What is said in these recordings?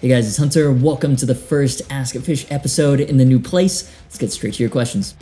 Hey guys, it's Hunter. Welcome to the first Ask-Gufish episode in the new place. Let's get straight to your questions.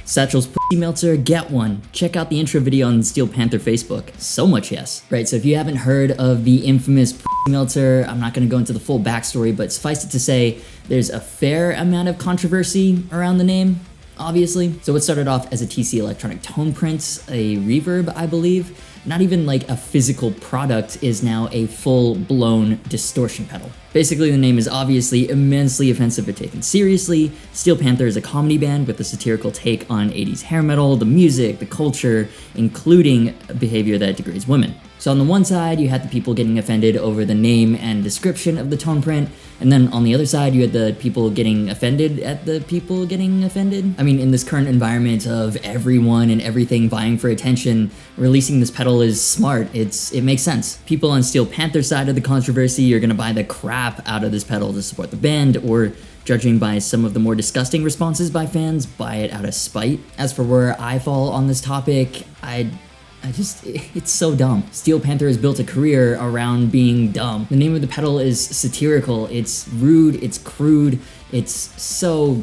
Satchel's pussy melter, get one. Check out the intro video on the Steel Panther Facebook. So much yes. Right, so if you haven't heard of the infamous pussy melter, I'm not gonna go into the full backstory, but suffice it to say, there's a fair amount of controversy around the name, obviously. So it started off as a TC electronic tone print, a reverb, I believe. Not even like a physical product is now a full-blown distortion pedal. Basically, the name is obviously immensely offensive if taken seriously. Steel Panther is a comedy band with a satirical take on 80s hair metal, the music, the culture, including behavior that degrades women. So on the one side, you had the people getting offended over the name and description of the tone print, and then on the other side, you had the people getting offended at the people getting offended. I mean, in this current environment of everyone and everything vying for attention, releasing this pedal is smart. It makes sense. People on Steel Panther's side of the controversy are gonna buy the crap out of this pedal to support the band, or judging by some of the more disgusting responses by fans, buy it out of spite. As for where I fall on this topic, it's so dumb. Steel Panther has built a career around being dumb. The name of the pedal is satirical, it's rude, it's crude, it's so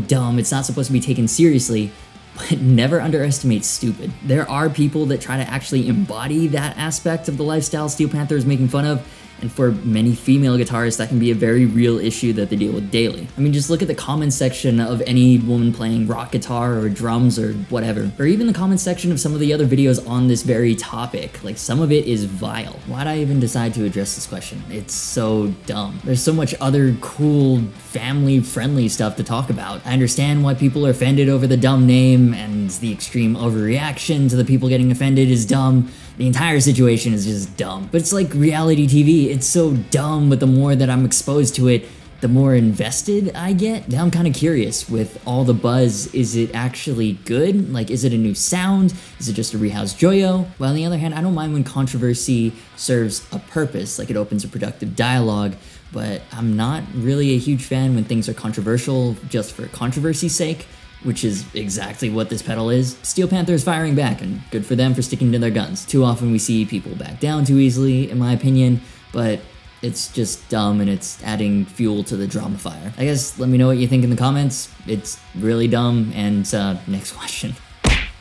dumb. It's not supposed to be taken seriously, but never underestimate stupid. There are people that try to actually embody that aspect of the lifestyle Steel Panther is making fun of, and for many female guitarists, that can be a very real issue that they deal with daily. I mean, just look at the comments section of any woman playing rock guitar or drums or whatever, or even the comments section of some of the other videos on this very topic. Like, some of it is vile. Why'd I even decide to address this question? It's so dumb. There's so much other cool, family-friendly stuff to talk about. I understand why people are offended over the dumb name, and the extreme overreaction to the people getting offended is dumb. The entire situation is just dumb. But it's like reality TV. It's so dumb, but the more that I'm exposed to it, the more invested I get. Now I'm kind of curious, with all the buzz, is it actually good? Like, is it a new sound? Is it just a rehoused joyo? Well, on the other hand, I don't mind when controversy serves a purpose, like it opens a productive dialogue, but I'm not really a huge fan when things are controversial just for controversy's sake, which is exactly what this pedal is. Steel Panther is firing back, and good for them for sticking to their guns. Too often we see people back down too easily, in my opinion, but it's just dumb and it's adding fuel to the drama fire. I guess let me know what you think in the comments. It's really dumb, and next question.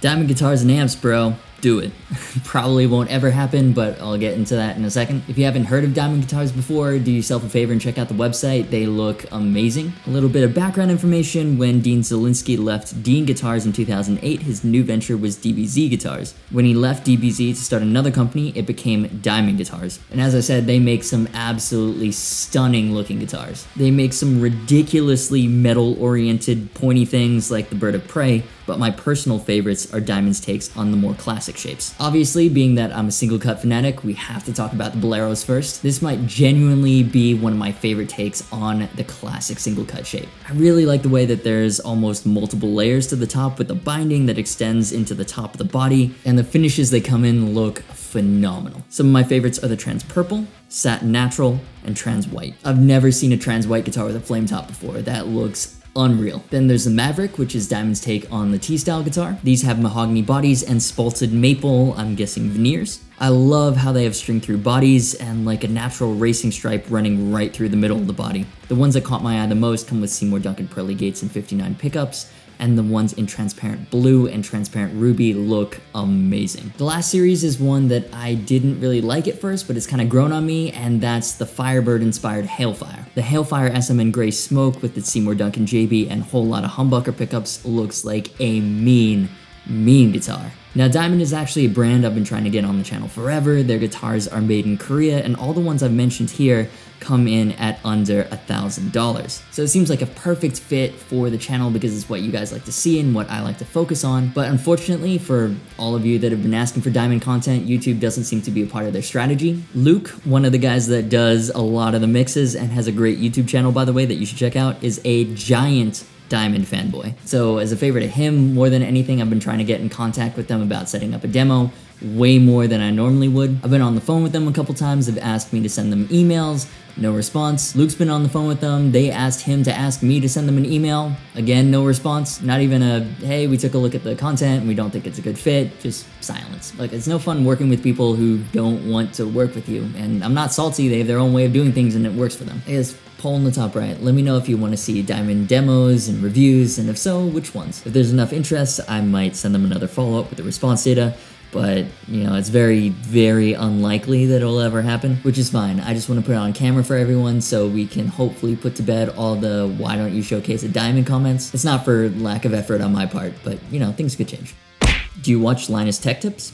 Diamond guitars and amps, bro. Do it. Probably won't ever happen, but I'll get into that in a second. If you haven't heard of diamond guitars before, do yourself a favor and check out the website. They look amazing. A little bit of background information: when Dean Zielinski left Dean Guitars in 2008, his new venture was DBZ Guitars. When he left DBZ to start another company, it became Diamond Guitars. And as I said, they make some absolutely stunning looking guitars. They make some ridiculously metal-oriented pointy things like the Bird of Prey, but my personal favorites are Diamond's takes on the more classic shapes. Obviously, being that I'm a single cut fanatic, we have to talk about the Boleros first. This might genuinely be one of my favorite takes on the classic single cut shape. I really like the way that there's almost multiple layers to the top with a binding that extends into the top of the body, and the finishes they come in look phenomenal. Some of my favorites are the Trans Purple, Satin Natural, and Trans White. I've never seen a Trans White guitar with a flame top before. That looks unreal. Then there's the Maverick, which is Diamond's take on the T-style guitar. These have mahogany bodies and spalted maple, I'm guessing veneers. I love how they have string-through bodies and like a natural racing stripe running right through the middle of the body. The ones that caught my eye the most come with Seymour Duncan pearly gates and 59 pickups, and the ones in transparent blue and transparent ruby look amazing. The last series is one that I didn't really like at first, but it's kind of grown on me, and that's the Firebird-inspired Hailfire. The Hailfire SMN Gray Smoke with its Seymour Duncan JB and whole lot of humbucker pickups looks like a mean guitar. Now, Diamond is actually a brand I've been trying to get on the channel forever. Their guitars are made in Korea, and all the ones I've mentioned here come in at under $1,000. So it seems like a perfect fit for the channel because it's what you guys like to see and what I like to focus on. But unfortunately, for all of you that have been asking for Diamond content, YouTube doesn't seem to be a part of their strategy. Luke, one of the guys that does a lot of the mixes and has a great YouTube channel, by the way, that you should check out, is a giant Diamond fanboy. So as a favor to him, more than anything, I've been trying to get in contact with them about setting up a demo, way more than I normally would. I've been on the phone with them a couple times. They've asked me to send them emails. No response. Luke's been on the phone with them. They asked him to ask me to send them an email. Again, no response. Not even a, hey, we took a look at the content and we don't think it's a good fit. Just silence. Like, it's no fun working with people who don't want to work with you. And I'm not salty. They have their own way of doing things and it works for them. I guess, poll in the top right. Let me know if you want to see diamond demos and reviews, and if so, which ones. If there's enough interest, I might send them another follow-up with the response data. But, you know, it's very, very unlikely that it'll ever happen, which is fine. I just want to put it on camera for everyone so we can hopefully put to bed all the why don't you showcase a diamond comments. It's not for lack of effort on my part, but, you know, things could change. Do you watch Linus Tech Tips?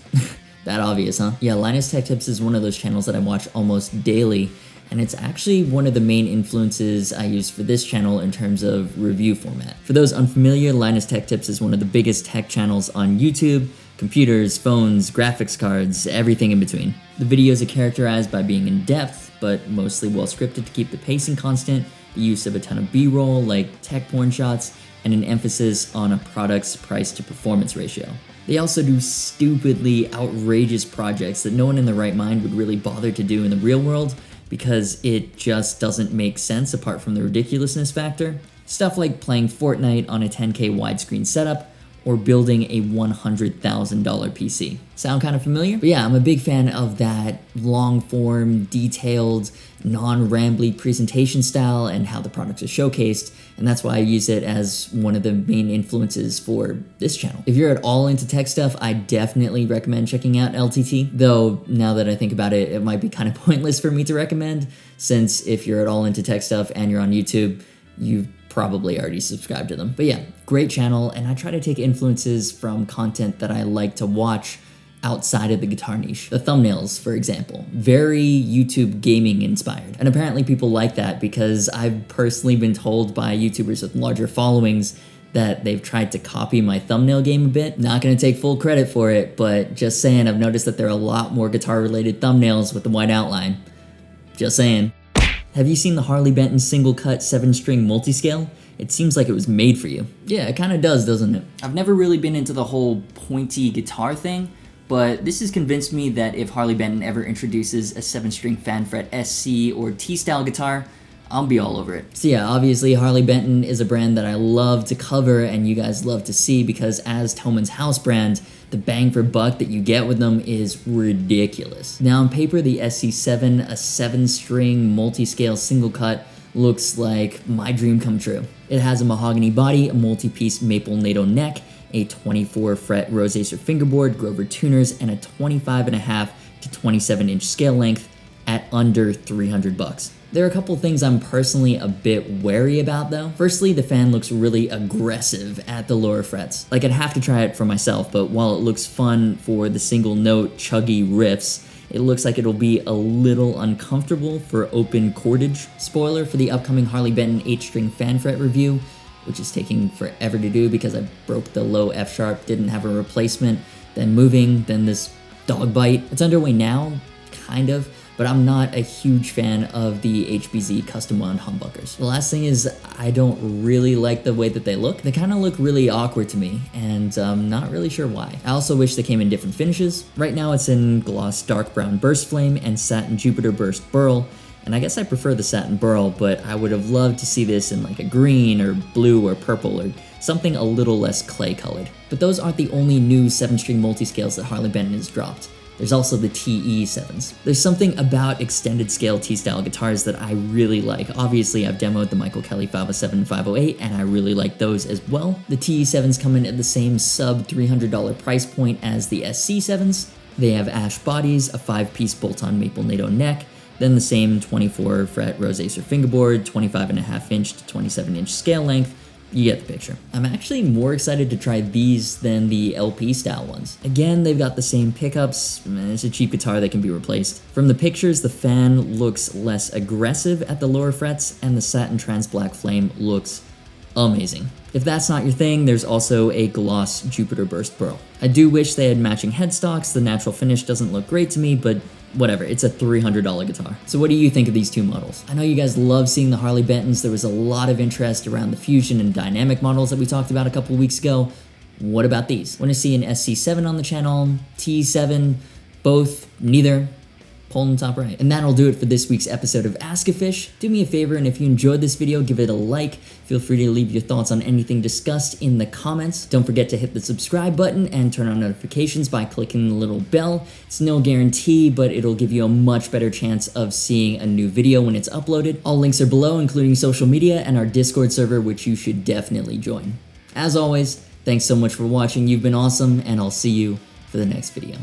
That obvious, huh? Yeah, Linus Tech Tips is one of those channels that I watch almost daily, and it's actually one of the main influences I use for this channel in terms of review format. For those unfamiliar, Linus Tech Tips is one of the biggest tech channels on YouTube. Computers, phones, graphics cards, everything in between. The videos are characterized by being in depth, but mostly well scripted to keep the pacing constant, the use of a ton of B-roll like tech porn shots, and an emphasis on a product's price to performance ratio. They also do stupidly outrageous projects that no one in their right mind would really bother to do in the real world because it just doesn't make sense apart from the ridiculousness factor. Stuff like playing Fortnite on a 10K widescreen setup, or building a $100,000 PC. Sound kind of familiar? But yeah, I'm a big fan of that long-form, detailed, non-rambly presentation style and how the products are showcased, and that's why I use it as one of the main influences for this channel. If you're at all into tech stuff, I definitely recommend checking out LTT, though now that I think about it, it might be kind of pointless for me to recommend, since if you're at all into tech stuff and you're on YouTube, you've probably already subscribed to them. But yeah, great channel, and I try to take influences from content that I like to watch outside of the guitar niche. The thumbnails, for example, very YouTube gaming inspired. And apparently people like that because I've personally been told by YouTubers with larger followings that they've tried to copy my thumbnail game a bit. Not gonna take full credit for it, but just saying, I've noticed that there are a lot more guitar-related thumbnails with the white outline. Just saying. Have you seen the Harley Benton single cut 7-string multiscale? It seems like it was made for you. Yeah, it kind of does, doesn't it? I've never really been into the whole pointy guitar thing, but this has convinced me that if Harley Benton ever introduces a 7-string FanFret SC or T-style guitar, I'll be all over it. So yeah, obviously Harley Benton is a brand that I love to cover and you guys love to see because as Thoman's house brand, the bang for buck that you get with them is ridiculous. Now on paper, the SC7, a 7-string multi-scale single cut, looks like my dream come true. It has a mahogany body, a multi-piece maple NATO neck, a 24-fret roseacer fingerboard, Grover tuners, and a 25.5 to 27-inch scale length at under $300. There are a couple things I'm personally a bit wary about though. Firstly, the fan looks really aggressive at the lower frets. Like I'd have to try it for myself, but while it looks fun for the single note chuggy riffs, it looks like it'll be a little uncomfortable for open cordage. Spoiler for the upcoming Harley Benton 8-string FanFret review, which is taking forever to do because I broke the low F sharp, didn't have a replacement, then moving, then this dog bite. It's underway now, kind of, but I'm not a huge fan of the HBZ custom wound humbuckers. The last thing is I don't really like the way that they look. They kind of look really awkward to me, and I'm not really sure why. I also wish they came in different finishes. Right now it's in gloss dark brown burst flame and satin Jupiter burst burl, and I guess I prefer the satin burl, but I would have loved to see this in like a green or blue or purple or something a little less clay colored. But those aren't the only new 7-string multiscales that Harley Benton has dropped. There's also the TE7s. There's something about extended scale T-style guitars that I really like. Obviously, I've demoed the Michael Kelly 507 and 508, and I really like those as well. The TE7s come in at the same sub $300 price point as the SC7s. They have ash bodies, a 5-piece bolt-on maple NATO neck, then the same 24-fret roseacer fingerboard, 25.5-inch to 27-inch scale length. You get the picture. I'm actually more excited to try these than the LP style ones. Again, they've got the same pickups, it's a cheap guitar that can be replaced. From the pictures, the fan looks less aggressive at the lower frets, and the satin trans black flame looks amazing. If that's not your thing, there's also a gloss Jupiter burst burl. I do wish they had matching headstocks. The natural finish doesn't look great to me, but whatever, it's a $300 guitar. So what do you think of these two models? I know you guys love seeing the Harley Bentons. There was a lot of interest around the Fusion and Dynamic models that we talked about a couple weeks ago. What about these? Want to see an SC7 on the channel? T7? Both? Neither? Poll in the top right. And that'll do it for this week's episode of Ask-A-Fish. Do me a favor, and if you enjoyed this video, give it a like. Feel free to leave your thoughts on anything discussed in the comments. Don't forget to hit the subscribe button and turn on notifications by clicking the little bell. It's no guarantee, but it'll give you a much better chance of seeing a new video when it's uploaded. All links are below, including social media and our Discord server, which you should definitely join. As always, thanks so much for watching. You've been awesome, and I'll see you for the next video.